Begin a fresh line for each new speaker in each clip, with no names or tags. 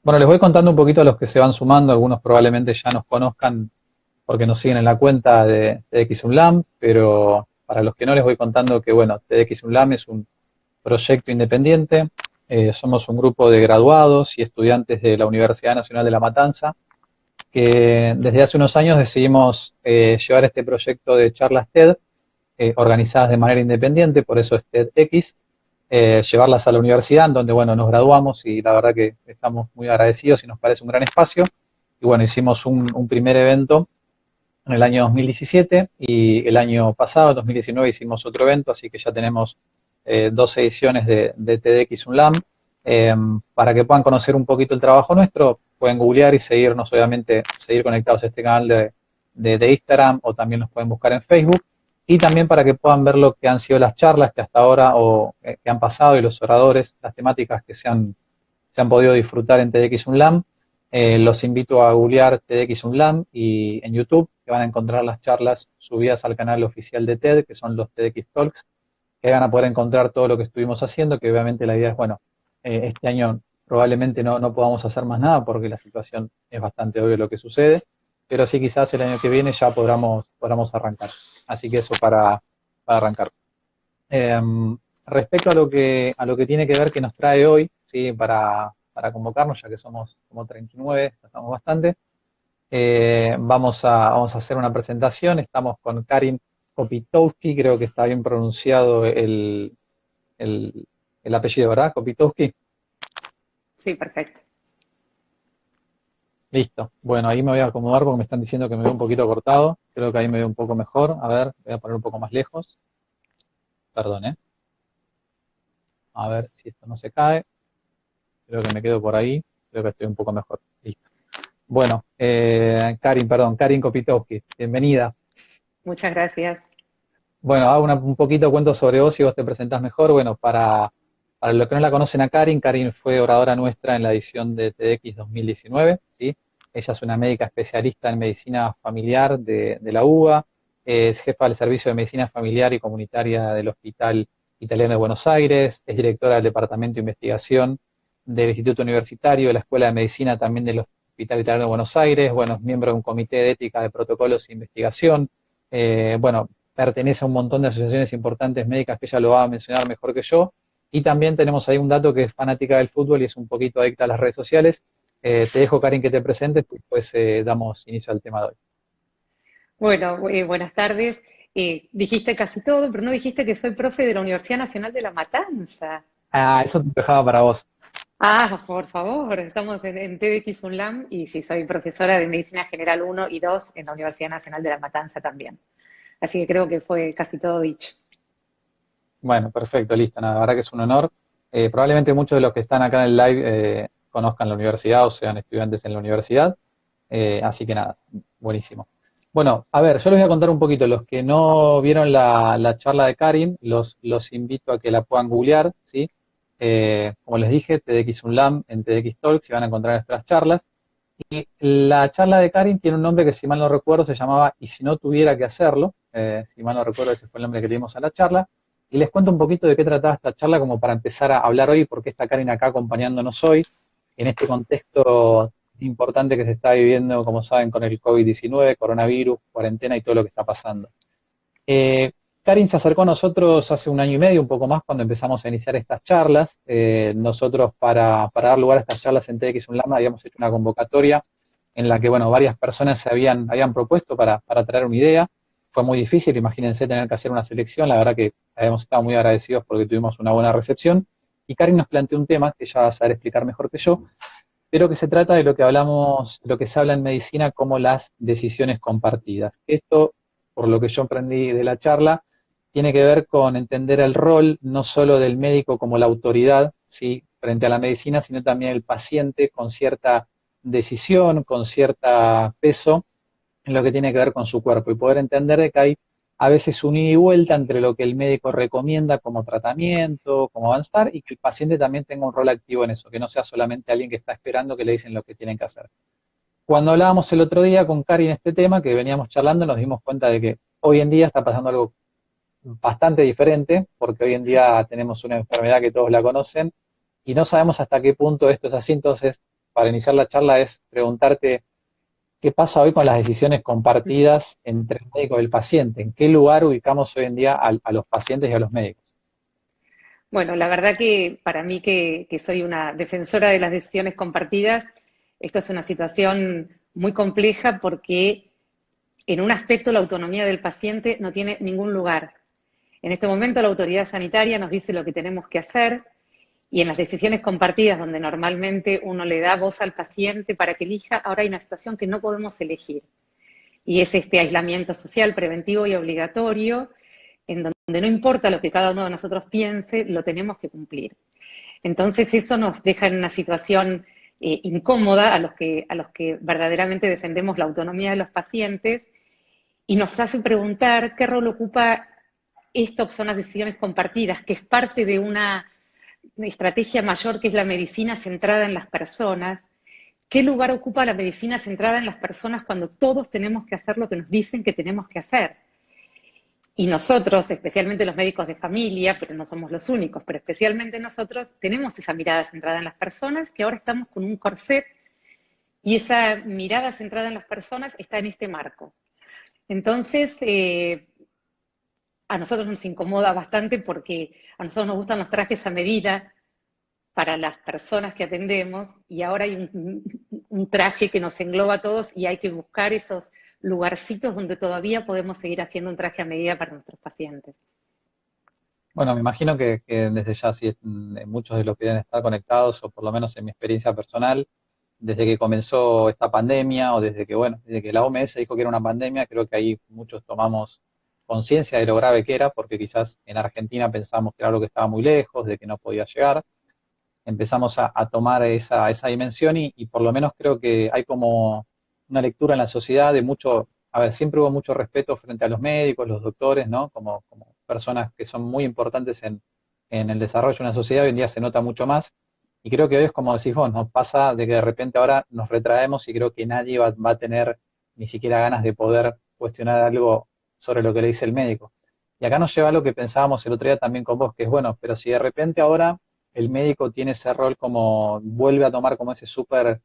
Bueno, les voy contando un poquito a los que se van sumando, algunos probablemente ya nos conozcan porque nos siguen en la cuenta de TDX Unlam, pero para los que no les voy contando que, bueno, TDX Unlam es un proyecto independiente, somos un grupo de graduados y estudiantes de la Universidad Nacional de La Matanza, que desde hace unos años decidimos llevar este proyecto de charlas TED, organizadas de manera independiente, por eso es TEDx, llevarlas a la universidad, en donde, bueno, nos graduamos y la verdad que estamos muy agradecidos y nos parece un gran espacio. Y bueno, hicimos un primer evento en el año 2017 y el año pasado, 2019, hicimos otro evento, así que ya tenemos dos ediciones de TEDx Unlam. Para que puedan conocer un poquito el trabajo nuestro, pueden googlear y seguirnos, obviamente, seguir conectados a este canal de Instagram o también nos pueden buscar en Facebook. Y también para que puedan ver lo que han sido las charlas que hasta ahora o que han pasado y los oradores, las temáticas que se han podido disfrutar en TEDx Unlam. Los invito a googlear TEDx Unlam y en YouTube, que van a encontrar las charlas subidas al canal oficial de TED, que son los TEDx Talks, que van a poder encontrar todo lo que estuvimos haciendo, que obviamente la idea es, bueno, este año probablemente no podamos hacer más nada porque la situación es bastante obvio lo que sucede, pero sí quizás el año que viene ya podamos arrancar. Así que eso para arrancar. Eh, Respecto a lo que tiene que ver que nos trae hoy, ¿sí? Para convocarnos, ya que somos como 39, estamos bastante, vamos a hacer una presentación. Estamos con Karin Kopitowski, creo que está bien pronunciado el, el apellido, ¿verdad? Kopitowski.
Sí, perfecto.
Listo. Bueno, ahí me voy a acomodar porque me están diciendo que me veo un poquito cortado. Creo que ahí me veo un poco mejor. A ver, voy a poner un poco más lejos. Perdón, ¿eh? A ver si esto no se cae. Creo que me quedo por ahí. Creo que estoy un poco mejor. Listo. Bueno, Karin Kopitowski, bienvenida.
Muchas gracias.
Bueno, hago un poquito cuento sobre vos y vos te presentás mejor. Bueno, para los que no la conocen a Karin, Karin fue oradora nuestra en la edición de TEDx 2019, ¿sí? Ella es una médica especialista en medicina familiar de la UBA, es jefa del Servicio de Medicina Familiar y Comunitaria del Hospital Italiano de Buenos Aires, es directora del Departamento de Investigación del Instituto Universitario, de la Escuela de Medicina también del Hospital Italiano de Buenos Aires, bueno, es miembro de un comité de ética de protocolos e investigación, bueno, pertenece a un montón de asociaciones importantes médicas que ella lo va a mencionar mejor que yo. Y también tenemos ahí un dato que es fanática del fútbol y es un poquito adicta a las redes sociales. Te dejo, Karin, que te presentes, pues damos inicio al tema de hoy.
Bueno, buenas tardes. Dijiste casi todo, pero no dijiste que soy profe de la Universidad Nacional de La Matanza.
Ah, eso te dejaba para vos.
Ah, por favor, estamos en TDX UNLAM y sí, soy profesora de Medicina General 1 y 2 en la Universidad Nacional de La Matanza también. Así que creo que fue casi todo dicho.
Bueno, perfecto, listo. Nada, la verdad que es un honor. Probablemente muchos de los que están acá en el live conozcan la universidad o sean estudiantes en la universidad. Así que nada, buenísimo. Bueno, a ver, yo les voy a contar un poquito. Los que no vieron la charla de Karin, los invito a que la puedan googlear, ¿sí? Como les dije, TEDx Unlam en TEDx Talks y van a encontrar nuestras charlas. Y la charla de Karin tiene un nombre que, si mal no recuerdo, se llamaba "Y si no tuviera que hacerlo", si mal no recuerdo, ese fue el nombre que le dimos a la charla. Y les cuento un poquito de qué trataba esta charla como para empezar a hablar hoy, porque está Karin acá acompañándonos hoy, en este contexto importante que se está viviendo, como saben, con el COVID-19, coronavirus, cuarentena y todo lo que está pasando. Eh, Karin se acercó a nosotros hace un año y medio, un poco más, cuando empezamos a iniciar estas charlas. Nosotros, para dar lugar a estas charlas en TEDx Unlama, habíamos hecho una convocatoria en la que, bueno, varias personas habían propuesto para traer una idea. Fue muy difícil, imagínense tener que hacer una selección. La verdad que habíamos estado muy agradecidos porque tuvimos una buena recepción. Y Karin nos planteó un tema que ella va a saber explicar mejor que yo, pero que se trata de lo que hablamos, lo que se habla en medicina como las decisiones compartidas. Esto, por lo que yo aprendí de la charla, tiene que ver con entender el rol no solo del médico como la autoridad, ¿sí? Frente a la medicina, sino también el paciente con cierta decisión, con cierta peso en lo que tiene que ver con su cuerpo y poder entender de que hay a veces un ida y vuelta entre lo que el médico recomienda como tratamiento, como avanzar, y que el paciente también tenga un rol activo en eso, que no sea solamente alguien que está esperando que le dicen lo que tienen que hacer. Cuando hablábamos el otro día con Cari en este tema, que veníamos charlando, nos dimos cuenta de que hoy en día está pasando algo bastante diferente, porque hoy en día tenemos una enfermedad que todos la conocen y no sabemos hasta qué punto esto es así. Entonces, para iniciar la charla es preguntarte qué pasa hoy con las decisiones compartidas entre el médico y el paciente. ¿En qué lugar ubicamos hoy en día a los pacientes y a los médicos?
Bueno, la verdad que para mí que soy una defensora de las decisiones compartidas, esto es una situación muy compleja porque en un aspecto la autonomía del paciente no tiene ningún lugar. En este momento la autoridad sanitaria nos dice lo que tenemos que hacer y en las decisiones compartidas donde normalmente uno le da voz al paciente para que elija, ahora hay una situación que no podemos elegir y es este aislamiento social preventivo y obligatorio en donde no importa lo que cada uno de nosotros piense, lo tenemos que cumplir. Entonces eso nos deja en una situación incómoda a los que verdaderamente defendemos la autonomía de los pacientes y nos hace preguntar qué rol ocupa esto que son las decisiones compartidas, que es parte de una estrategia mayor que es la medicina centrada en las personas. ¿Qué lugar ocupa la medicina centrada en las personas cuando todos tenemos que hacer lo que nos dicen que tenemos que hacer? Y nosotros, especialmente los médicos de familia, pero no somos los únicos, pero especialmente nosotros, tenemos esa mirada centrada en las personas, que ahora estamos con un corset y esa mirada centrada en las personas está en este marco. Entonces, a nosotros nos incomoda bastante porque a nosotros nos gustan los trajes a medida para las personas que atendemos y ahora hay un traje que nos engloba a todos y hay que buscar esos lugarcitos donde todavía podemos seguir haciendo un traje a medida para nuestros pacientes.
Bueno, me imagino que desde ya, sí, muchos de los que deben estar conectados, o por lo menos en mi experiencia personal, desde que comenzó esta pandemia, o desde que, bueno, desde que la OMS dijo que era una pandemia, creo que ahí muchos tomamos conciencia de lo grave que era, porque quizás en Argentina pensamos que era algo que estaba muy lejos, de que no podía llegar. Empezamos a tomar esa dimensión y por lo menos creo que hay como una lectura en la sociedad de mucho, a ver, siempre hubo mucho respeto frente a los médicos, los doctores, ¿no? Como personas que son muy importantes en el desarrollo de una sociedad, hoy en día se nota mucho más. Y creo que hoy es como decís vos, nos pasa de que de repente ahora nos retraemos y creo que nadie va a tener ni siquiera ganas de poder cuestionar algo sobre lo que le dice el médico. Y acá nos lleva a lo que pensábamos el otro día también con vos, que es bueno, pero si de repente ahora el médico tiene ese rol como, vuelve a tomar como ese súper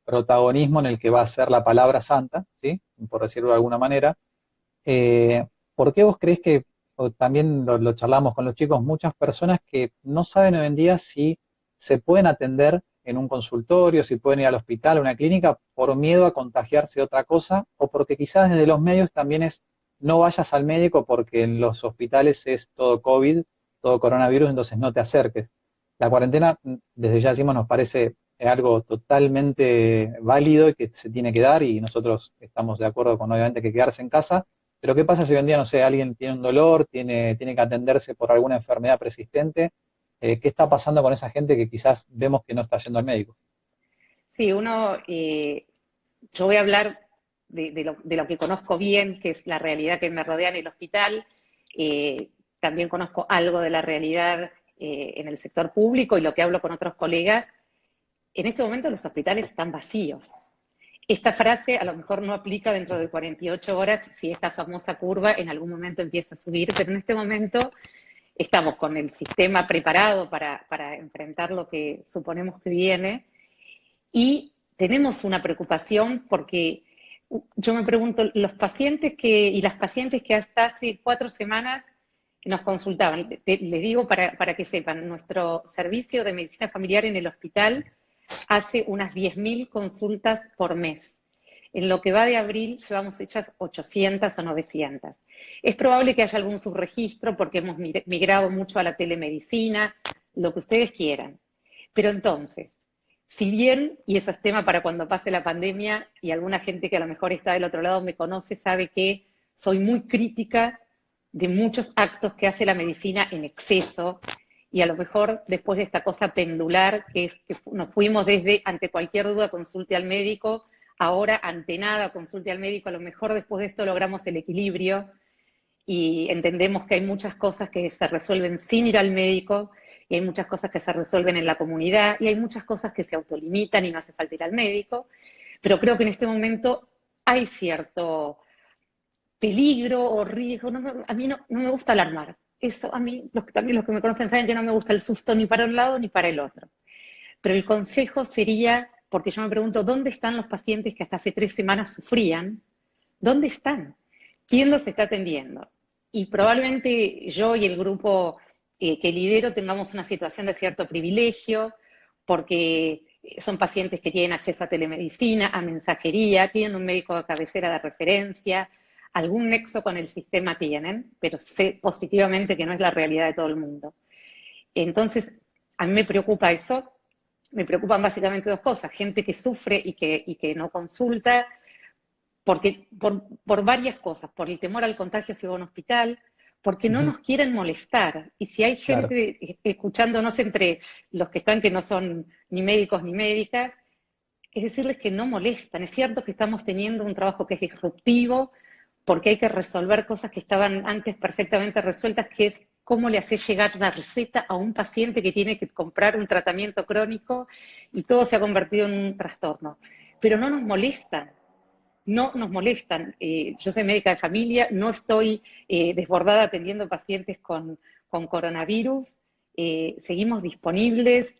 protagonismo en el que va a ser la palabra santa, ¿sí? Por decirlo de alguna manera. Eh, ¿Por qué vos creés que, o también lo charlamos con los chicos, muchas personas que no saben hoy en día si se pueden atender en un consultorio, si pueden ir al hospital, a una clínica, por miedo a contagiarse de otra cosa, o porque quizás desde los medios también es no vayas al médico porque en los hospitales es todo COVID, todo coronavirus, entonces no te acerques. La cuarentena, desde ya decimos, nos parece algo totalmente válido y que se tiene que dar y nosotros estamos de acuerdo con obviamente que quedarse en casa, pero ¿qué pasa si hoy en día, no sé, alguien tiene un dolor, tiene que atenderse por alguna enfermedad persistente? ¿Qué está pasando con esa gente que quizás vemos que no está yendo al médico?
Sí, yo voy a hablar de lo que conozco bien, que es la realidad que me rodea en el hospital. Eh, También conozco algo de la realidad en el sector público y lo que hablo con otros colegas. En este momento los hospitales están vacíos. Esta frase a lo mejor no aplica dentro de 48 horas si esta famosa curva en algún momento empieza a subir, pero en este momento estamos con el sistema preparado para enfrentar lo que suponemos que viene y tenemos una preocupación porque yo me pregunto, los pacientes y las pacientes que hasta hace 4 semanas nos consultaban, les digo para que sepan, nuestro servicio de medicina familiar en el hospital hace unas 10.000 consultas por mes. En lo que va de abril llevamos hechas 800 o 900. Es probable que haya algún subregistro porque hemos migrado mucho a la telemedicina, lo que ustedes quieran. Pero entonces, si bien, y eso es tema para cuando pase la pandemia, y alguna gente que a lo mejor está del otro lado me conoce, sabe que soy muy crítica de muchos actos que hace la medicina en exceso, y a lo mejor después de esta cosa pendular, que es que nos fuimos desde ante cualquier duda consulte al médico, ahora ante nada consulte al médico, a lo mejor después de esto logramos el equilibrio y entendemos que hay muchas cosas que se resuelven sin ir al médico, y hay muchas cosas que se resuelven en la comunidad, y hay muchas cosas que se autolimitan y no hace falta ir al médico, pero creo que en este momento hay cierto peligro o riesgo. A mí no me gusta alarmar. Eso a mí, también los que me conocen saben que no me gusta el susto ni para un lado ni para el otro. Pero el consejo sería porque yo me pregunto, ¿dónde están los pacientes que hasta hace 3 semanas sufrían? ¿Dónde están? ¿Quién los está atendiendo? Y probablemente yo y el grupo que lidero tengamos una situación de cierto privilegio, porque son pacientes que tienen acceso a telemedicina, a mensajería, tienen un médico de cabecera de referencia, algún nexo con el sistema tienen, pero sé positivamente que no es la realidad de todo el mundo. Entonces, a mí me preocupa eso. Me preocupan básicamente dos cosas: gente que sufre y que no consulta, porque, por varias cosas, por el temor al contagio si va a un hospital, porque no
Ujú,
nos quieren molestar. Y si hay
claro,
gente escuchándonos entre los que están que no son ni médicos ni médicas, es decirles que no molestan. Es cierto que estamos teniendo un trabajo que es disruptivo, porque hay que resolver cosas que estaban antes perfectamente resueltas, que es cómo le hace llegar la receta a un paciente que tiene que comprar un tratamiento crónico y todo se ha convertido en un trastorno. Pero no nos molestan, no nos molestan. Yo soy médica de familia, no estoy desbordada atendiendo pacientes con coronavirus, seguimos disponibles.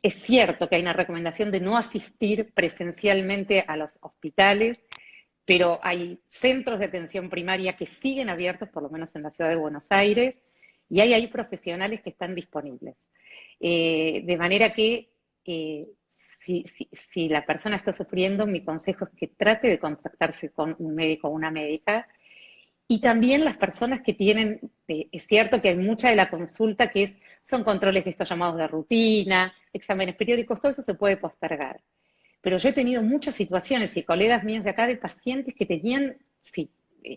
Es cierto que hay una recomendación de no asistir presencialmente a los hospitales, pero hay centros de atención primaria que siguen abiertos, por lo menos en la ciudad de Buenos Aires, y hay ahí profesionales que están disponibles. De manera que si la persona está sufriendo, mi consejo es que trate de contactarse con un médico o una médica. Y también las personas que tienen, es cierto que hay mucha de la consulta que son controles de estos llamados de rutina, exámenes periódicos, todo eso se puede postergar. Pero yo he tenido muchas situaciones y colegas míos de acá de pacientes que tenían sí,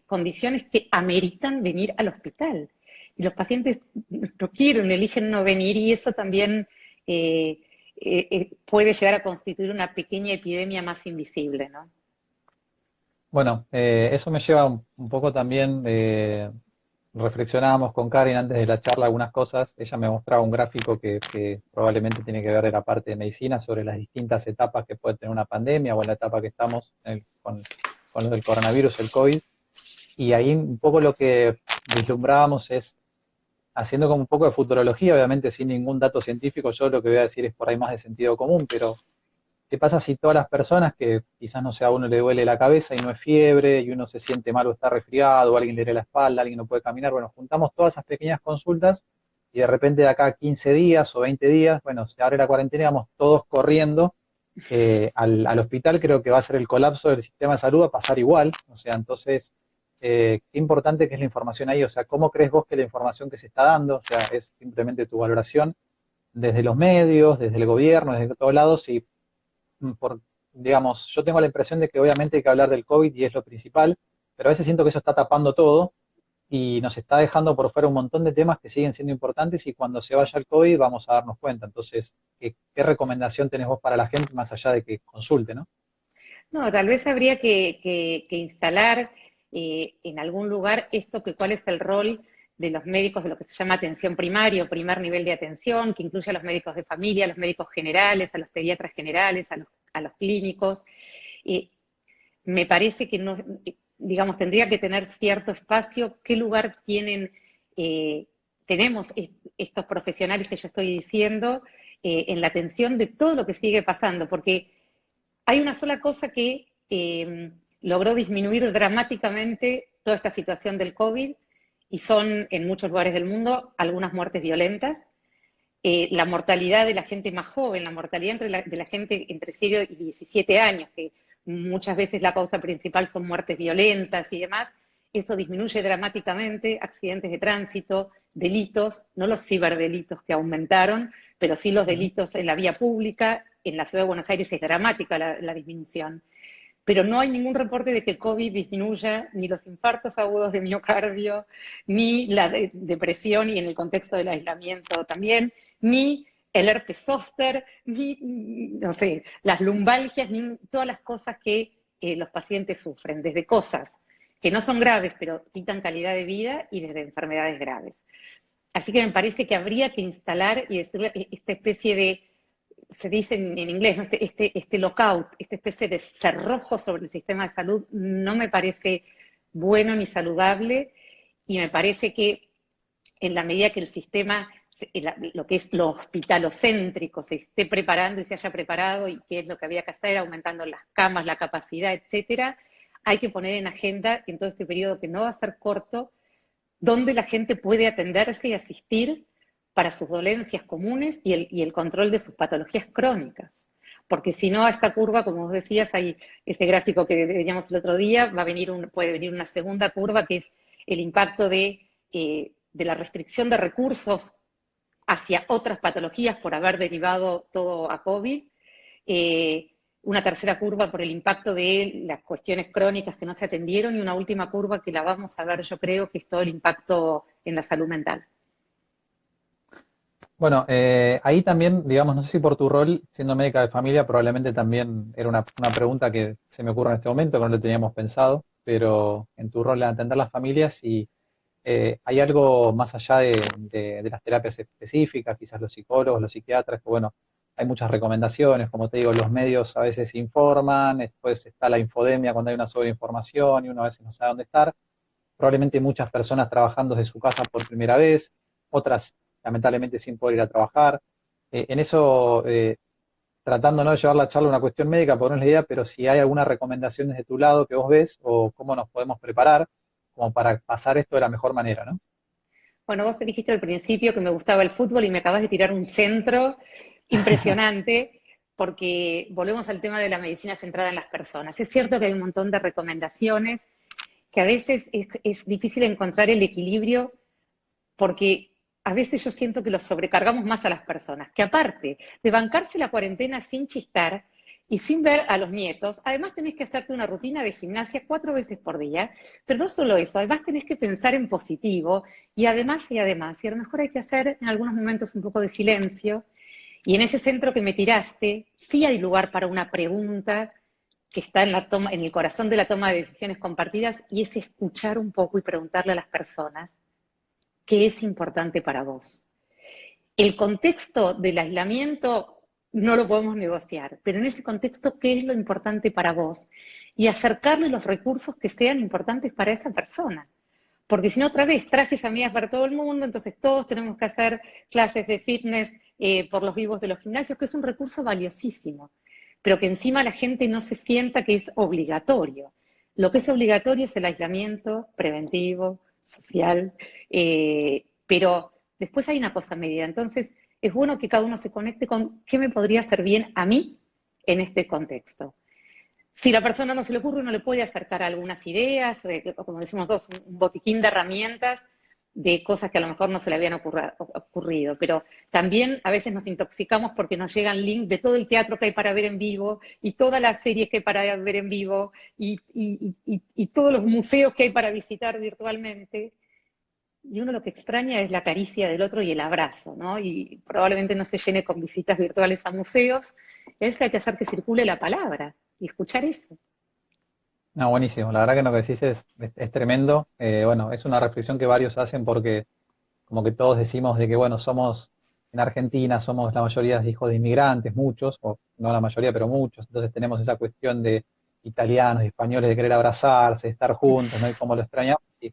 condiciones que ameritan venir al hospital. Y los pacientes no quieren, eligen no venir, y eso también puede llegar a constituir una pequeña epidemia más invisible, ¿no?
bueno, eso me lleva un poco también, reflexionábamos con Karin antes de la charla algunas cosas, ella me mostraba un gráfico que probablemente tiene que ver de la parte de medicina sobre las distintas etapas que puede tener una pandemia o en la etapa que estamos con lo del coronavirus, el COVID, y ahí un poco lo que vislumbrábamos es, haciendo como un poco de futurología, obviamente sin ningún dato científico, yo lo que voy a decir es por ahí más de sentido común, pero ¿qué pasa si todas las personas que quizás no sé, a uno le duele la cabeza y no es fiebre, y uno se siente mal o está resfriado, o alguien le duele la espalda, alguien no puede caminar? Bueno, juntamos todas esas pequeñas consultas y de repente de acá a 15 días o 20 días, bueno, se abre la cuarentena y vamos todos corriendo al hospital. Creo que va a ser el colapso del sistema de salud, va a pasar igual. O sea, entonces, qué importante que es la información ahí. O sea, ¿cómo crees vos que la información que se está dando, o sea, es simplemente tu valoración desde los medios, desde el gobierno, desde todos lados? Y por, digamos, yo tengo la impresión de que obviamente hay que hablar del COVID y es lo principal, pero a veces siento que eso está tapando todo y nos está dejando por fuera un montón de temas que siguen siendo importantes, y cuando se vaya el COVID vamos a darnos cuenta. Entonces, ¿qué recomendación tenés vos para la gente más allá de que consulte, ¿no?
No, tal vez habría que instalar en algún lugar esto, que cuál es el rol de los médicos de lo que se llama atención primaria o primer nivel de atención, que incluye a los médicos de familia, a los médicos generales, a los pediatras generales, a los clínicos. Eh, Me parece que no, digamos, tendría que tener cierto espacio. ¿Qué lugar eh, tenemos estos profesionales que yo estoy diciendo en la atención de todo lo que sigue pasando? Porque hay una sola cosa que logró disminuir dramáticamente toda esta situación del COVID, y son en muchos lugares del mundo algunas muertes violentas. La mortalidad de la gente más joven, la mortalidad de la gente entre 0 y 17 años, que muchas veces la causa principal son muertes violentas y demás, eso disminuye dramáticamente. Accidentes de tránsito, delitos, no los ciberdelitos que aumentaron, pero sí los
Ujú.
delitos en la vía pública. En la ciudad de Buenos Aires es dramática la disminución. Pero no hay ningún reporte de que el COVID disminuya ni los infartos agudos de miocardio, ni la depresión, y en el contexto del aislamiento también, ni el herpes zóster, ni, no sé, las lumbalgias, ni todas las cosas que los pacientes sufren, desde cosas que no son graves, pero quitan calidad de vida, y desde enfermedades graves. Así que me parece que habría que instalar y decirle esta especie de, se dice en inglés, ¿no? este lockout, esta especie de cerrojo sobre el sistema de salud, no me parece bueno ni saludable, y me parece que en la medida que el sistema lo que es lo hospitalocéntrico se esté preparando y se haya preparado y qué es lo que había que hacer, aumentando las camas, la capacidad, etcétera, hay que poner en agenda en todo este periodo que no va a ser corto, donde la gente puede atenderse y asistir para sus dolencias comunes y el control de sus patologías crónicas. Porque si no, a esta curva, como vos decías, hay ese gráfico que veíamos el otro día, puede venir una segunda curva que es el impacto de la restricción de recursos hacia otras patologías por haber derivado todo a COVID, una tercera curva por el impacto de las cuestiones crónicas que no se atendieron y una última curva que la vamos a ver, yo creo, que es todo el impacto en la salud mental.
Bueno, ahí también, digamos, no sé si por tu rol, siendo médica de familia, probablemente también era una pregunta que se me ocurre en este momento, que no lo teníamos pensado, pero en tu rol de atender las familias, y hay algo más allá de las terapias específicas, quizás los psicólogos, los psiquiatras, que bueno, hay muchas recomendaciones, como te digo, los medios a veces informan, después está la infodemia cuando hay una sobreinformación y uno a veces no sabe dónde estar. Probablemente muchas personas trabajando desde su casa por primera vez, otras lamentablemente sin poder ir a trabajar. En eso, tratando no de llevar la charla a una cuestión médica, por no es la idea, pero si hay alguna recomendación desde tu lado que vos ves o cómo nos podemos preparar como para pasar esto de la mejor manera, ¿no?
Bueno, vos dijiste al principio que me gustaba el fútbol y me acabas de tirar un centro impresionante, porque volvemos al tema de la medicina centrada en las personas. Es cierto que hay un montón de recomendaciones que a veces es difícil encontrar el equilibrio porque a veces yo siento que los sobrecargamos más a las personas, que aparte de bancarse la cuarentena sin chistar y sin ver a los nietos, además tenés que hacerte una rutina de gimnasia 4 veces por día, pero no solo eso, además tenés que pensar en positivo y además, y a lo mejor hay que hacer en algunos momentos un poco de silencio y en ese centro que me tiraste, sí hay lugar para una pregunta que está en el corazón de la toma de decisiones compartidas y es escuchar un poco y preguntarle a las personas qué es importante para vos. El contexto del aislamiento no lo podemos negociar, pero en ese contexto, ¿qué es lo importante para vos? Y acercarle los recursos que sean importantes para esa persona. Porque si no, otra vez, trajes amigas para todo el mundo, entonces todos tenemos que hacer clases de fitness por los vivos de los gimnasios, que es un recurso valiosísimo, pero que encima la gente no se sienta que es obligatorio. Lo que es obligatorio es el aislamiento preventivo, social, pero después hay una cosa media. Entonces, es bueno que cada uno se conecte con qué me podría hacer bien a mí en este contexto. Si la persona no se le ocurre, uno le puede acercar algunas ideas, como decimos todos, un botiquín de herramientas de cosas que a lo mejor no se le habían ocurrido. Pero también a veces nos intoxicamos porque nos llegan links de todo el teatro que hay para ver en vivo y todas las series que hay para ver en vivo y todos los museos que hay para visitar virtualmente. Y uno lo que extraña es la caricia del otro y el abrazo, ¿no? Y probablemente no se llene con visitas virtuales a museos. Es que hay que hacer que circule la palabra y escuchar eso.
No, buenísimo. La verdad que lo que decís es tremendo. Bueno, es una reflexión que varios hacen porque como que todos decimos de que, bueno, somos en Argentina, somos la mayoría de hijos de inmigrantes, muchos, o no la mayoría, pero muchos. Entonces tenemos esa cuestión de italianos y españoles de querer abrazarse, de estar juntos, ¿no? Y cómo lo extrañamos. Y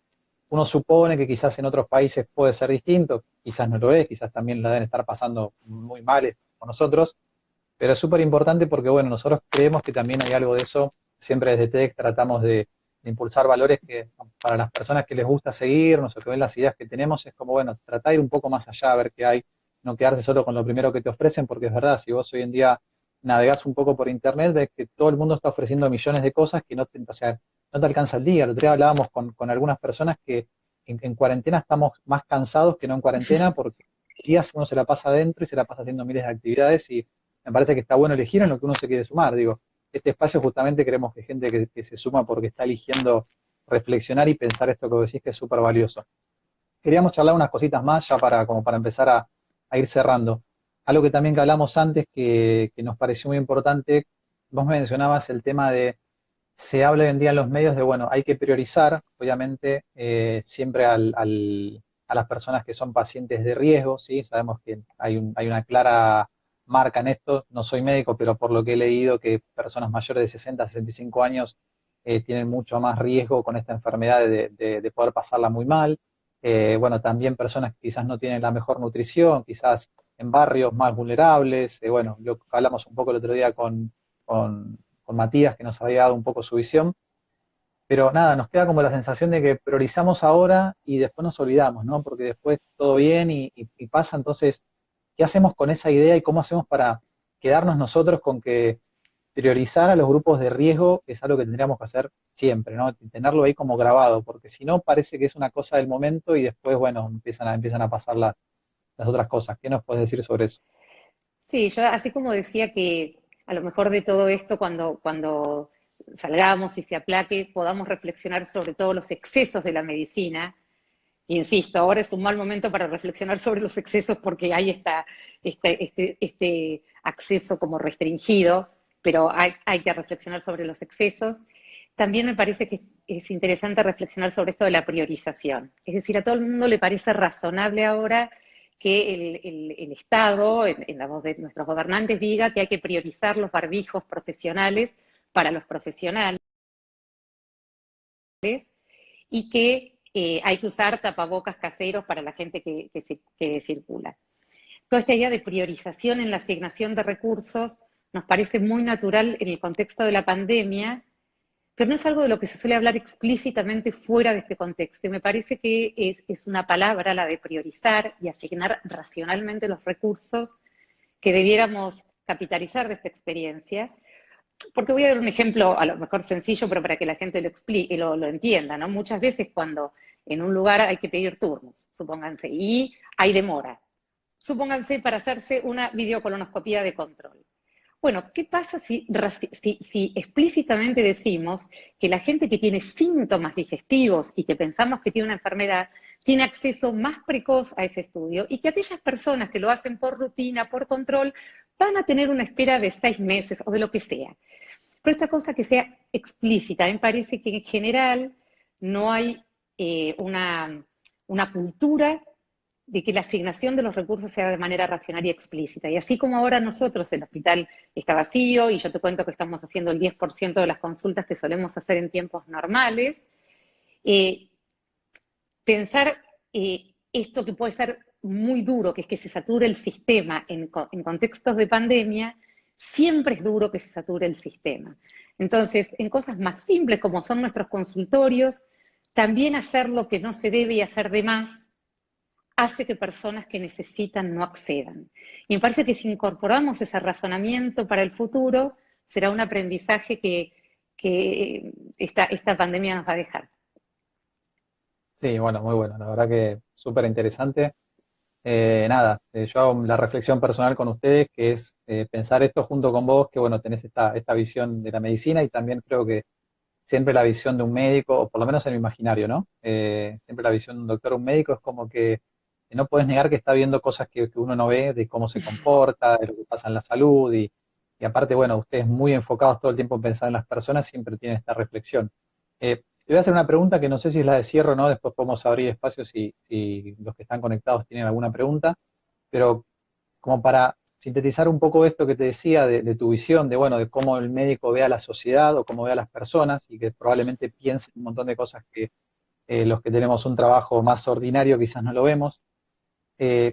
uno supone que quizás en otros países puede ser distinto, quizás no lo es, quizás también la deben estar pasando muy mal con nosotros, pero es súper importante porque, bueno, nosotros creemos que también hay algo de eso. Siempre desde TEC tratamos de impulsar valores que para las personas que les gusta seguirnos o que ven las ideas que tenemos, es como, bueno, tratar de ir un poco más allá, a ver qué hay, no quedarse solo con lo primero que te ofrecen, porque es verdad, si vos hoy en día navegás un poco por internet, ves que todo el mundo está ofreciendo millones de cosas que no te, o sea, no te alcanza el día. El otro día hablábamos con algunas personas que en cuarentena estamos más cansados que no en cuarentena, porque el día uno se la pasa adentro y se la pasa haciendo miles de actividades, y me parece que está bueno elegir en lo que uno se quiere sumar. Digo, este espacio justamente creemos que hay gente que se suma porque está eligiendo reflexionar y pensar esto que vos decís, que es súper valioso. Queríamos charlar unas cositas más ya como para empezar a ir cerrando. Algo que también que hablamos antes que nos pareció muy importante, vos me mencionabas el tema de, se habla hoy en día en los medios de, bueno, hay que priorizar, obviamente, siempre a las personas que son pacientes de riesgo, ¿sí? Sabemos que hay una clara marca en esto. No soy médico, pero por lo que he leído, que personas mayores de 60 a 65 años tienen mucho más riesgo con esta enfermedad de poder pasarla muy mal. bueno, también personas que quizás no tienen la mejor nutrición, quizás en barrios más vulnerables, bueno, lo hablamos un poco el otro día con Matías, que nos había dado un poco su visión, pero nada, nos queda como la sensación de que priorizamos ahora y después nos olvidamos, ¿no? Porque después todo bien y pasa, entonces, ¿qué hacemos con esa idea y cómo hacemos para quedarnos nosotros con que priorizar a los grupos de riesgo es algo que tendríamos que hacer siempre, ¿no? Tenerlo ahí como grabado, porque si no parece que es una cosa del momento y después, bueno, empiezan a pasar las otras cosas. ¿Qué nos puedes decir sobre eso?
Sí, yo así como decía que a lo mejor de todo esto, cuando salgamos y se aplaque, podamos reflexionar sobre todos los excesos de la medicina. Insisto, ahora es un mal momento para reflexionar sobre los excesos porque hay este acceso como restringido, pero hay que reflexionar sobre los excesos. También me parece que es interesante reflexionar sobre esto de la priorización. Es decir, a todo el mundo le parece razonable ahora que el Estado, en la voz de nuestros gobernantes, diga que hay que priorizar los barbijos profesionales para los profesionales y que hay que usar tapabocas caseros para la gente que circula. Toda esta idea de priorización en la asignación de recursos nos parece muy natural en el contexto de la pandemia, pero no es algo de lo que se suele hablar explícitamente fuera de este contexto. Y me parece que es una palabra, la de priorizar y asignar racionalmente los recursos que debiéramos capitalizar de esta experiencia. Porque voy a dar un ejemplo, a lo mejor sencillo, pero para que la gente lo explique, lo entienda, ¿no? Muchas veces cuando en un lugar hay que pedir turnos, supónganse, y hay demora, supónganse para hacerse una videocolonoscopía de control. Bueno, ¿qué pasa si explícitamente decimos que la gente que tiene síntomas digestivos y que pensamos que tiene una enfermedad tiene acceso más precoz a ese estudio y que aquellas personas que lo hacen por rutina, por control, van a tener una espera de 6 meses o de lo que sea? Pero esta cosa que sea explícita, me parece que en general no hay una cultura de que la asignación de los recursos sea de manera racional y explícita. Y así como ahora nosotros, el hospital está vacío y yo te cuento que estamos haciendo el 10% de las consultas que solemos hacer en tiempos normales, eh, pensar esto que puede ser muy duro, que es que se sature el sistema en contextos de pandemia, siempre es duro que se sature el sistema. Entonces, en cosas más simples como son nuestros consultorios, también hacer lo que no se debe y hacer de más hace que personas que necesitan no accedan. Y me parece que si incorporamos ese razonamiento para el futuro, será un aprendizaje que esta pandemia nos va a dejar.
Sí, bueno, muy bueno, la verdad que súper interesante. Nada, yo hago la reflexión personal con ustedes, que es pensar esto junto con vos, que bueno, tenés esta visión de la medicina y también creo que siempre la visión de un médico, o por lo menos en mi imaginario, ¿no? Siempre la visión de un doctor o un médico es como que no puedes negar que está viendo cosas que uno no ve, de cómo se comporta, de lo que pasa en la salud, y aparte, bueno, ustedes muy enfocados todo el tiempo en pensar en las personas, siempre tienen esta reflexión. Te voy a hacer una pregunta que no sé si es la de cierre o no, después podemos abrir espacio si los que están conectados tienen alguna pregunta, pero como para sintetizar un poco esto que te decía de tu visión, de bueno, de cómo el médico ve a la sociedad o cómo ve a las personas y que probablemente piense un montón de cosas que los que tenemos un trabajo más ordinario quizás no lo vemos.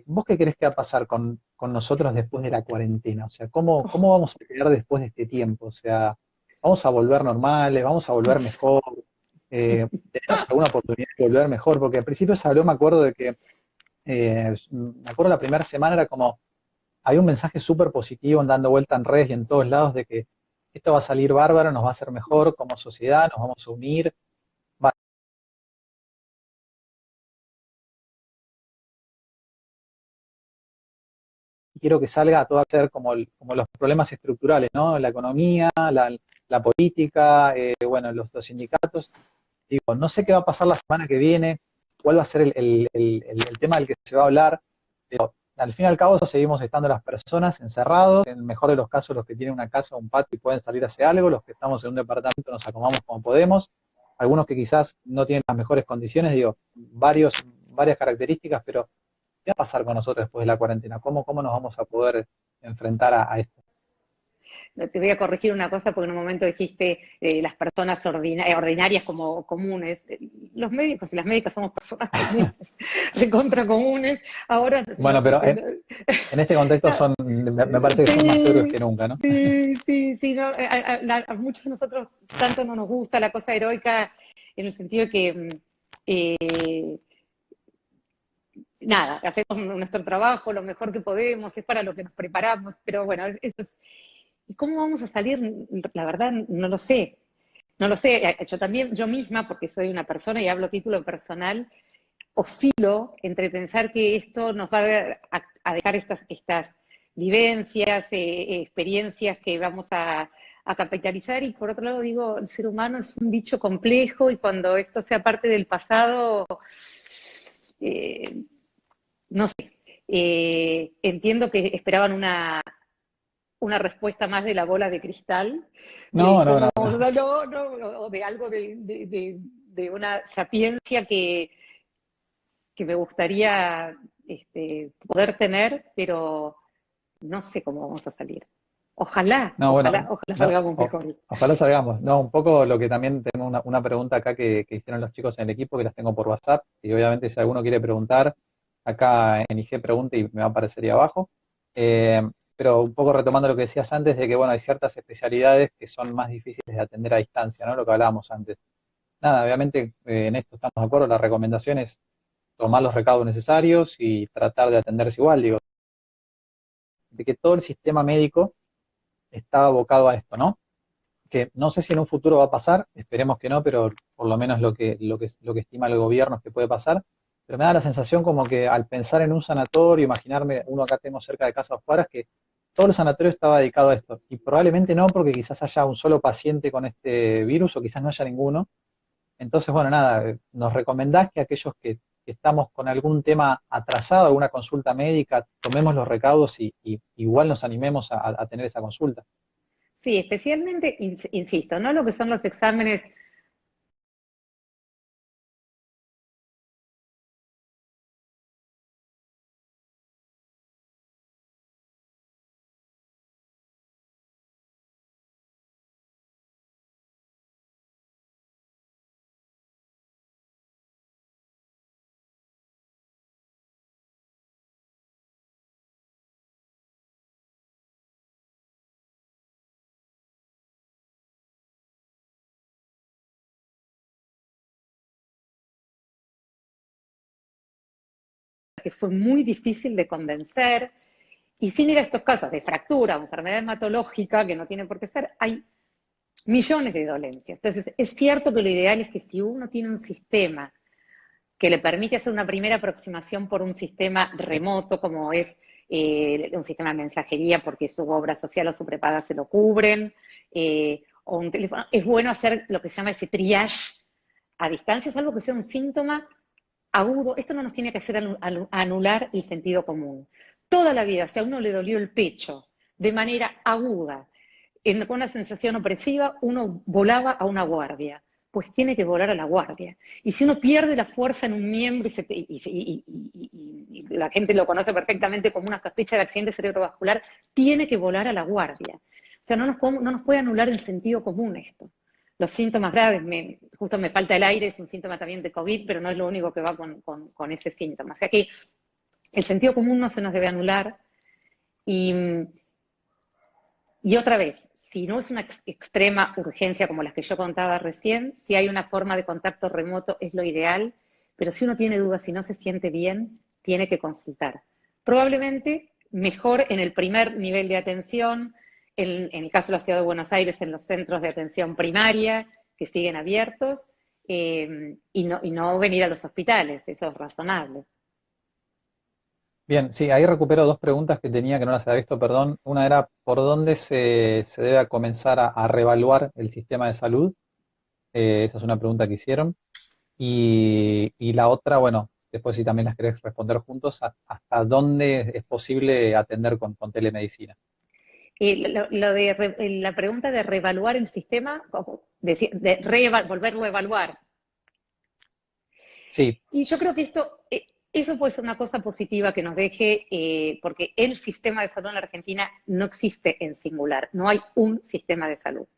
¿Vos qué crees que va a pasar con nosotros después de la cuarentena? O sea, ¿cómo vamos a quedar después de este tiempo? O sea, ¿vamos a volver normales? ¿Vamos a volver mejor? ¿Tenemos alguna oportunidad de volver mejor? Porque al principio se habló, me acuerdo de que, me acuerdo la primera semana era como, hay un mensaje súper positivo dando vuelta en redes y en todos lados de que esto va a salir bárbaro, nos va a hacer mejor como sociedad, nos vamos a unir. Va- y quiero que salga a todo a ser como los problemas estructurales, ¿no? La economía, la política, bueno, los sindicatos. Digo, no sé qué va a pasar la semana que viene, cuál va a ser el tema del que se va a hablar, pero al fin y al cabo seguimos estando las personas encerrados, en el mejor de los casos los que tienen una casa, un patio y pueden salir a hacer algo, los que estamos en un departamento nos acomodamos como podemos, algunos que quizás no tienen las mejores condiciones, digo, varias características, pero ¿qué va a pasar con nosotros después de la cuarentena? ¿Cómo nos vamos a poder enfrentar a esto?
Te voy a corregir una cosa porque en un momento dijiste las personas ordinarias como comunes. los médicos y las médicas somos personas comunes, recontra comunes, ahora...
Bueno, pero en este contexto me parece que son más héroes
Sí,
que nunca, ¿no?
sí, no, a muchos de nosotros tanto no nos gusta la cosa heroica en el sentido de que, nada, hacemos nuestro trabajo lo mejor que podemos, es para lo que nos preparamos, pero bueno, eso es... ¿Y cómo vamos a salir? La verdad, no lo sé. No lo sé, yo también, yo misma, porque soy una persona y hablo a título personal, oscilo entre pensar que esto nos va a dejar estas vivencias, experiencias que vamos a capitalizar, y por otro lado digo, el ser humano es un bicho complejo y cuando esto sea parte del pasado, eh, no sé, entiendo que esperaban una respuesta más de la bola de cristal, de
No, no,
cómo,
no,
no,
no.
o de algo de una sapiencia que me gustaría poder tener, pero no sé cómo vamos a salir. Ojalá,
No,
ojalá,
bueno,
ojalá
no,
salgamos mejor.
ojalá salgamos. No, un poco lo que también tengo una pregunta acá que hicieron los chicos en el equipo, que las tengo por WhatsApp. Y obviamente si alguno quiere preguntar, acá en IG pregunte y me va a aparecer ahí abajo. Eh, pero un poco retomando lo que decías antes, de que bueno, hay ciertas especialidades que son más difíciles de atender a distancia, ¿no? Lo que hablábamos antes. Nada, obviamente en esto estamos de acuerdo, la recomendación es tomar los recaudos necesarios y tratar de atenderse igual, digo, de que todo el sistema médico está abocado a esto, ¿no? Que no sé si en un futuro va a pasar, esperemos que no, pero por lo menos lo que estima el gobierno es que puede pasar, pero me da la sensación como que al pensar en un sanatorio, imaginarme, uno acá tengo cerca de Casa Juárez, que todo el sanatorio estaba dedicado a esto, y probablemente no, porque quizás haya un solo paciente con este virus, o quizás no haya ninguno. Entonces, bueno, nada, nos recomendás que aquellos que estamos con algún tema atrasado, alguna consulta médica, tomemos los recaudos y igual nos animemos a tener esa consulta.
Sí, especialmente, insisto, no lo que son los exámenes. Que fue muy difícil de convencer, y sin ir a estos casos de fractura o enfermedad hematológica, que no tiene por qué ser, hay millones de dolencias. Entonces, es cierto que lo ideal es que si uno tiene un sistema que le permite hacer una primera aproximación por un sistema remoto, como es un sistema de mensajería, porque su obra social o su prepaga se lo cubren, o un teléfono, es bueno hacer lo que se llama ese triage a distancia, salvo que sea un síntoma agudo. Esto no nos tiene que hacer anular el sentido común. Toda la vida, si a uno le dolió el pecho de manera aguda, con una sensación opresiva, uno volaba a una guardia. Pues tiene que volar a la guardia. Y si uno pierde la fuerza en un miembro y la gente lo conoce perfectamente como una sospecha de accidente cerebrovascular, tiene que volar a la guardia. O sea, no nos puede anular el sentido común esto. Los síntomas graves, justo me falta el aire, es un síntoma también de COVID, pero no es lo único que va con ese síntoma. O sea que el sentido común no se nos debe anular. Y, y otra vez, si no es una extrema urgencia como las que yo contaba recién, si hay una forma de contacto remoto es lo ideal, pero si uno tiene dudas, si no se siente bien, tiene que consultar. Probablemente mejor en el primer nivel de atención, en el caso de la Ciudad de Buenos Aires, en los centros de atención primaria, que siguen abiertos, y no venir a los hospitales, eso es razonable.
Bien, sí, ahí recupero dos preguntas que tenía que no las había visto, perdón. Una era, ¿por dónde se debe comenzar a reevaluar el sistema de salud? Esa es una pregunta que hicieron. Y la otra, bueno, después si también las querés responder juntos, ¿hasta dónde es posible atender con telemedicina?
La pregunta de reevaluar el sistema, volverlo a evaluar.
Sí,
Y yo creo que eso puede ser una cosa positiva que nos deje, porque el sistema de salud en la Argentina no existe en singular, no hay un sistema de salud.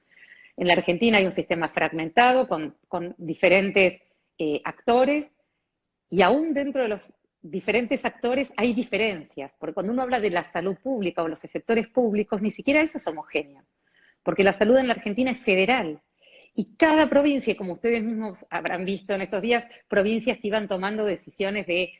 En la Argentina hay un sistema fragmentado con diferentes actores, y aún dentro de los diferentes actores hay diferencias, porque cuando uno habla de la salud pública o los efectores públicos, ni siquiera eso es homogéneo, porque la salud en la Argentina es federal. Y cada provincia, como ustedes mismos habrán visto en estos días, provincias que iban tomando decisiones de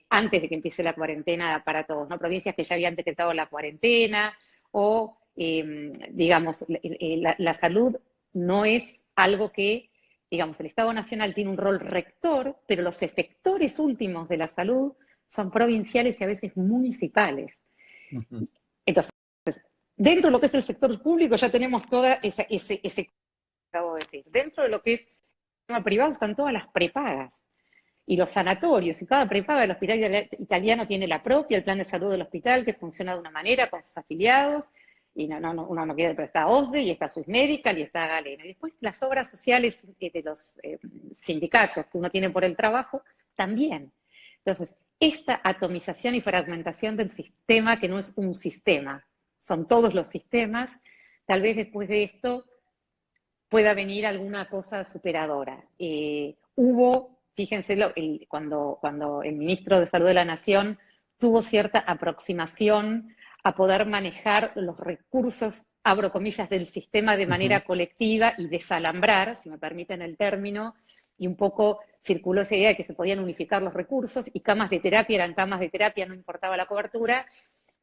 antes de que empiece la cuarentena para todos, ¿no? Provincias que ya habían decretado la cuarentena, o digamos, la salud no es algo que, digamos, el Estado Nacional tiene un rol rector, pero los efectores últimos de la salud son provinciales y a veces municipales.
Ujú.
Entonces, dentro de lo que es el sector público ya tenemos toda ese acabo de decir. Dentro de lo que es el sistema privado están todas las prepagas y los sanatorios, y cada prepaga del hospital italiano tiene la propia, el plan de salud del hospital, que funciona de una manera con sus afiliados, y uno no quiere, pero está OSDE, y está Swiss Medical, y está Galeno. Y después las obras sociales de los sindicatos que uno tiene por el trabajo, también. Entonces, esta atomización y fragmentación del sistema, que no es un sistema, son todos los sistemas, tal vez después de esto pueda venir alguna cosa superadora. Fíjense, cuando el ministro de Salud de la Nación tuvo cierta aproximación a poder manejar los recursos, abro comillas, del sistema de manera colectiva y desalambrar, si me permiten el término, y un poco circuló esa idea de que se podían unificar los recursos y camas de terapia eran camas de terapia, no importaba la cobertura.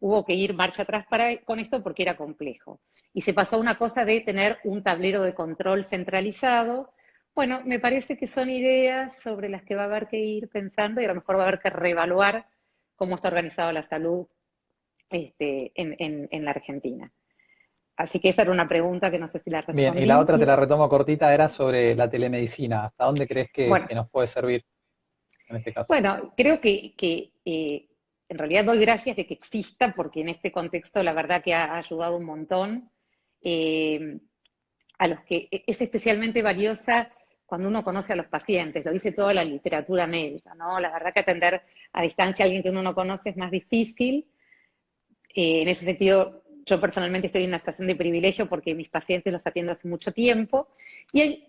Hubo que ir marcha atrás con esto porque era complejo. Y se pasó a una cosa de tener un tablero de control centralizado. Bueno, me parece que son ideas sobre las que va a haber que ir pensando, y a lo mejor va a haber que reevaluar cómo está organizada la salud en la Argentina. Así que esa era una pregunta que no sé si la
Bien, y la
respondí.
otra te la retomo cortita, era sobre la telemedicina. ¿Hasta dónde crees
Bueno,
que nos puede servir en este caso?
bueno, creo que en realidad doy gracias de que exista, porque en este contexto la verdad que ha ayudado un montón. A los que es especialmente valiosa cuando uno conoce a los pacientes, lo dice toda la literatura médica, ¿no? La verdad que atender a distancia a alguien que uno no conoce es más difícil. En ese sentido, yo personalmente estoy en una situación de privilegio porque mis pacientes los atiendo hace mucho tiempo. Y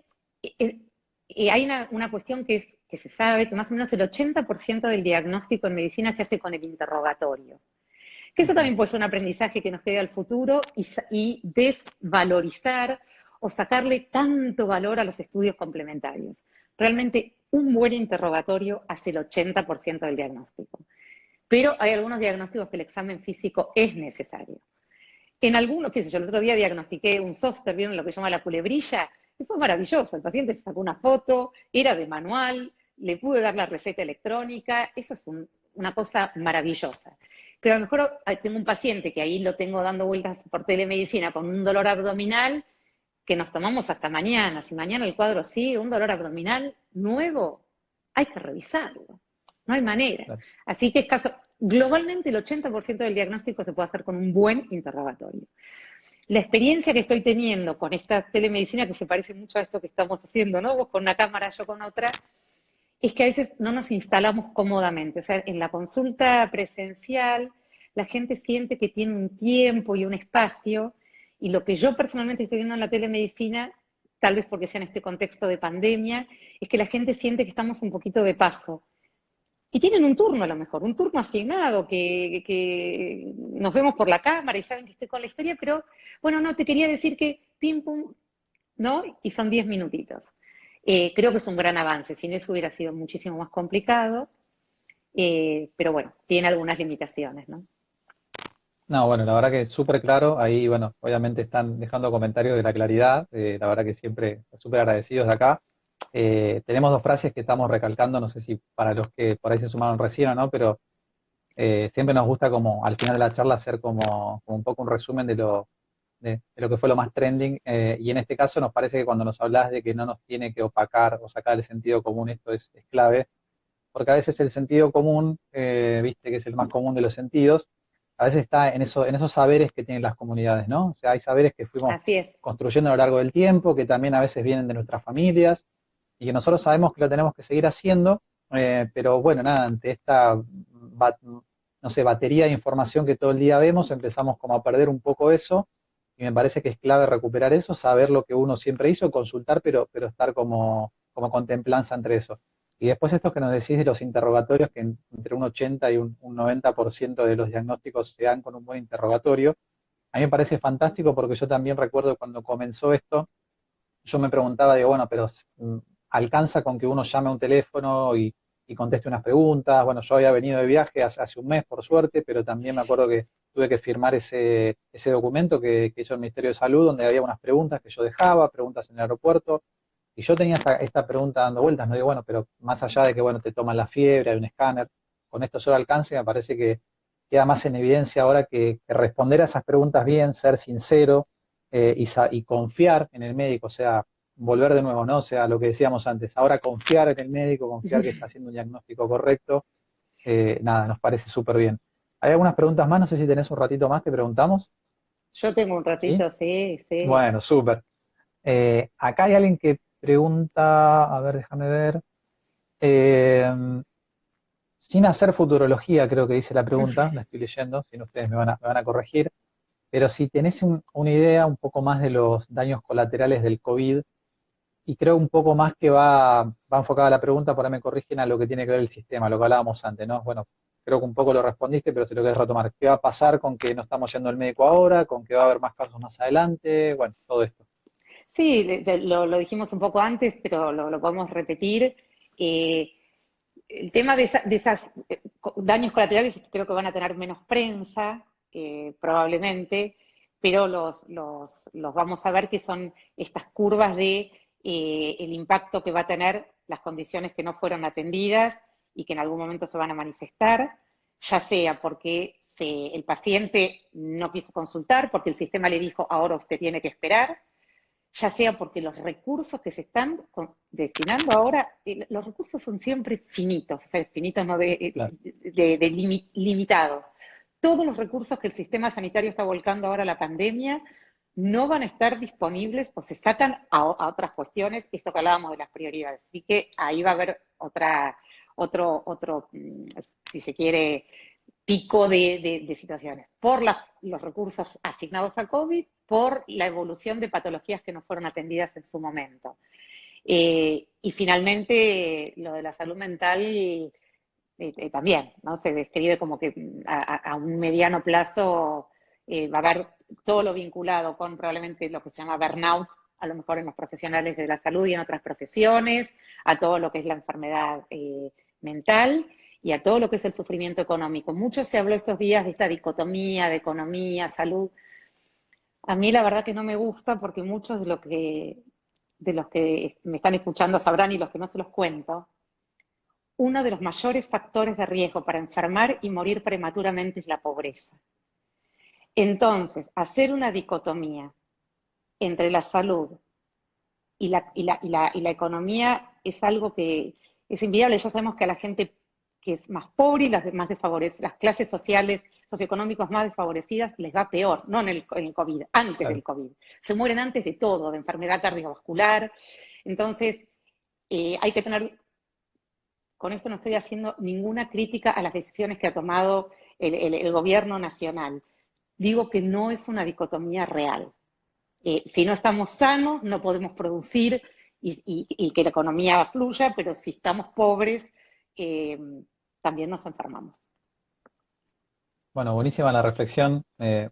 hay una cuestión que se sabe, que más o menos el 80% del diagnóstico en medicina se hace con el interrogatorio. Que eso también puede ser un aprendizaje que nos quede al futuro, y desvalorizar o sacarle tanto valor a los estudios complementarios. Realmente un buen interrogatorio hace el 80% del diagnóstico. Pero hay algunos diagnósticos que el examen físico es necesario. En algunos, qué sé yo, el otro día diagnostiqué un software, vieron lo que se llama la culebrilla, y fue maravilloso. El paciente se sacó una foto, era de manual, le pude dar la receta electrónica, eso es una cosa maravillosa. Pero a lo mejor tengo un paciente que ahí lo tengo dando vueltas por telemedicina con un dolor abdominal que nos tomamos hasta mañana. Si mañana el cuadro sigue, un dolor abdominal nuevo, hay que revisarlo. No hay manera.
Claro.
Así que globalmente el 80% del diagnóstico se puede hacer con un buen interrogatorio. La experiencia que estoy teniendo con esta telemedicina, que se parece mucho a esto que estamos haciendo, ¿no? Vos con una cámara, yo con otra, es que a veces no nos instalamos cómodamente. O sea, en la consulta presencial, la gente siente que tiene un tiempo y un espacio, y lo que yo personalmente estoy viendo en la telemedicina, tal vez porque sea en este contexto de pandemia, es que la gente siente que estamos un poquito de paso. Y tienen un turno a lo mejor, un turno asignado, que nos vemos por la cámara y saben que estoy con la historia, pero bueno, no, te quería decir que pim, pum, ¿no? Y son 10 minutitos. Creo que es un gran avance, si no eso hubiera sido muchísimo más complicado, pero bueno, tiene algunas limitaciones, ¿no?
No, bueno, la verdad que es súper claro. Ahí, bueno, obviamente están dejando comentarios de la claridad. La verdad que siempre súper agradecidos de acá. Tenemos dos frases que estamos recalcando, no sé si para los que por ahí se sumaron recién o no, pero siempre nos gusta como al final de la charla hacer como un poco un resumen de lo que fue lo más trending. Y en este caso nos parece que cuando nos hablas de que no nos tiene que opacar o sacar el sentido común, esto es clave, porque a veces el sentido común, viste que es el más común de los sentidos, a veces está en esos saberes que tienen las comunidades, ¿no? O sea, hay saberes que fuimos
Así es.
construyendo a lo largo del tiempo, que también a veces vienen de nuestras familias, y que nosotros sabemos que lo tenemos que seguir haciendo, pero bueno, nada, ante esta, no sé, batería de información que todo el día vemos, empezamos como a perder un poco eso, y me parece que es clave recuperar eso, saber lo que uno siempre hizo, consultar, pero estar como, como con templanza entre eso. Y después esto que nos decís de los interrogatorios, que entre un 80 y un 90% de los diagnósticos se dan con un buen interrogatorio, a mí me parece fantástico porque yo también recuerdo cuando comenzó esto, yo me preguntaba, digo, bueno, pero alcanza con que uno llame a un teléfono y conteste unas preguntas. Bueno, yo había venido de viaje hace un mes, por suerte, pero también me acuerdo que tuve que firmar ese documento que hizo el Ministerio de Salud, donde había unas preguntas que yo dejaba, preguntas en el aeropuerto, y yo tenía esta pregunta dando vueltas, no digo, bueno, pero más allá de que, bueno, te toman la fiebre, hay un escáner, con esto solo alcance, me parece que queda más en evidencia ahora que responder a esas preguntas bien, ser sincero, y confiar en el médico, o sea, volver de nuevo, ¿no? O sea, lo que decíamos antes, ahora confiar en el médico, confiar que está haciendo un diagnóstico correcto, nada, nos parece súper bien. Hay algunas preguntas más, no sé si tenés un ratito más, te preguntamos,
Yo tengo un
¿sí?
ratito, sí, sí.
Bueno, súper. Acá hay alguien que pregunta, a ver, déjame ver, eh, sin hacer futurología, creo que dice la pregunta, la estoy leyendo, si no ustedes me van a corregir, pero si tenés una idea un poco más de los daños colaterales del COVID, y creo un poco más que va enfocada la pregunta, por ahí me corrigen a lo que tiene que ver el sistema, lo que hablábamos antes, ¿no? Bueno, creo que un poco lo respondiste, pero si lo querés retomar, ¿qué va a pasar con que no estamos yendo al médico ahora, con que va a haber más casos más adelante? Bueno, todo esto.
Sí, lo dijimos un poco antes, pero lo podemos repetir. Eh, el tema de esas daños colaterales creo que van a tener menos prensa, probablemente, pero los vamos a ver que son estas curvas de el impacto que va a tener las condiciones que no fueron atendidas y que en algún momento se van a manifestar, ya sea porque el paciente no quiso consultar, porque el sistema le dijo ahora usted tiene que esperar, ya sea porque los recursos que se están destinando ahora, los recursos son siempre finitos, o sea, finitos no
Claro.
limitados. Todos los recursos que el sistema sanitario está volcando ahora a la pandemia no van a estar disponibles o se sacan a otras cuestiones, esto que hablábamos de las prioridades. Así que ahí va a haber otro, si se quiere, pico de situaciones, por los recursos asignados a COVID, por la evolución de patologías que no fueron atendidas en su momento. Y finalmente, lo de la salud mental también, ¿no? Se describe como que a un mediano plazo va a haber todo lo vinculado con probablemente lo que se llama burnout, a lo mejor en los profesionales de la salud y en otras profesiones, a todo lo que es la enfermedad mental y a todo lo que es el sufrimiento económico. Mucho se habló estos días de esta dicotomía de economía, salud. A mí la verdad que no me gusta porque muchos de los que me están escuchando sabrán y los que no se los cuento, uno de los mayores factores de riesgo para enfermar y morir prematuramente es la pobreza. Entonces, hacer una dicotomía entre la salud y la economía es algo que es inviable. Ya sabemos que a la gente que es más pobre y más las clases sociales, socioeconómicas más desfavorecidas, les va peor, no en el COVID, antes
Claro.
del COVID. Se mueren antes de todo, de enfermedad cardiovascular. Entonces, hay que tener, con esto no estoy haciendo ninguna crítica a las decisiones que ha tomado el gobierno nacional. Digo que no es una dicotomía real. Si no estamos sanos, no podemos producir y que la economía fluya, pero si estamos pobres, eh, también nos enfermamos.
Bueno, buenísima la reflexión.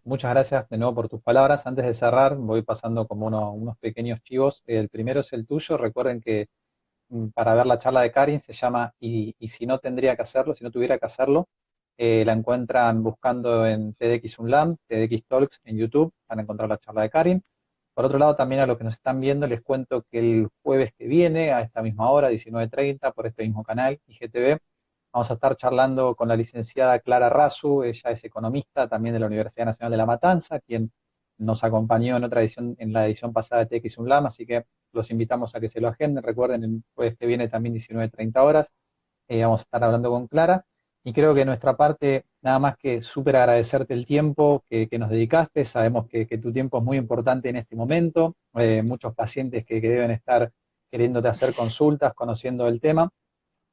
Muchas gracias de nuevo por tus palabras. Antes de cerrar, voy pasando como unos pequeños chivos. El primero es el tuyo. Recuerden que para ver la charla de Karin se llama y si no tendría que hacerlo, si no tuviera que hacerlo, la encuentran buscando en TEDx Unlam, TEDx Talks en YouTube, van a encontrar la charla de Karin. Por otro lado, también a los que nos están viendo, les cuento que el jueves que viene, a esta misma hora, 19:30, por este mismo canal, IGTV, vamos a estar charlando con la licenciada Clara Razu. Ella es economista también de la Universidad Nacional de La Matanza, quien nos acompañó en otra edición, en la edición pasada de TX Unlam, así que los invitamos a que se lo agenden. Recuerden, el jueves que viene también 19:30 horas, vamos a estar hablando con Clara. Y creo que de nuestra parte, nada más que súper agradecerte el tiempo que nos dedicaste. Sabemos que tu tiempo es muy importante en este momento. Muchos pacientes que deben estar queriéndote hacer consultas, conociendo el tema.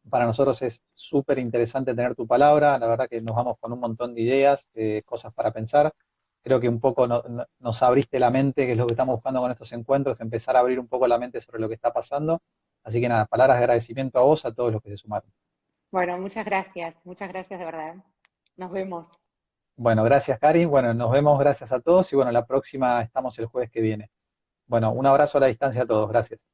Para nosotros es súper interesante tener tu palabra. La verdad que nos vamos con un montón de ideas, cosas para pensar. Creo que un poco nos abriste la mente, que es lo que estamos buscando con estos encuentros, empezar a abrir un poco la mente sobre lo que está pasando. Así que nada, palabras de agradecimiento a vos, a todos los que se sumaron.
Bueno, muchas gracias de verdad. Nos vemos.
Bueno, gracias, Karin. Bueno, nos vemos, gracias a todos y bueno, la próxima estamos el jueves que viene. Bueno, un abrazo a la distancia a todos, gracias.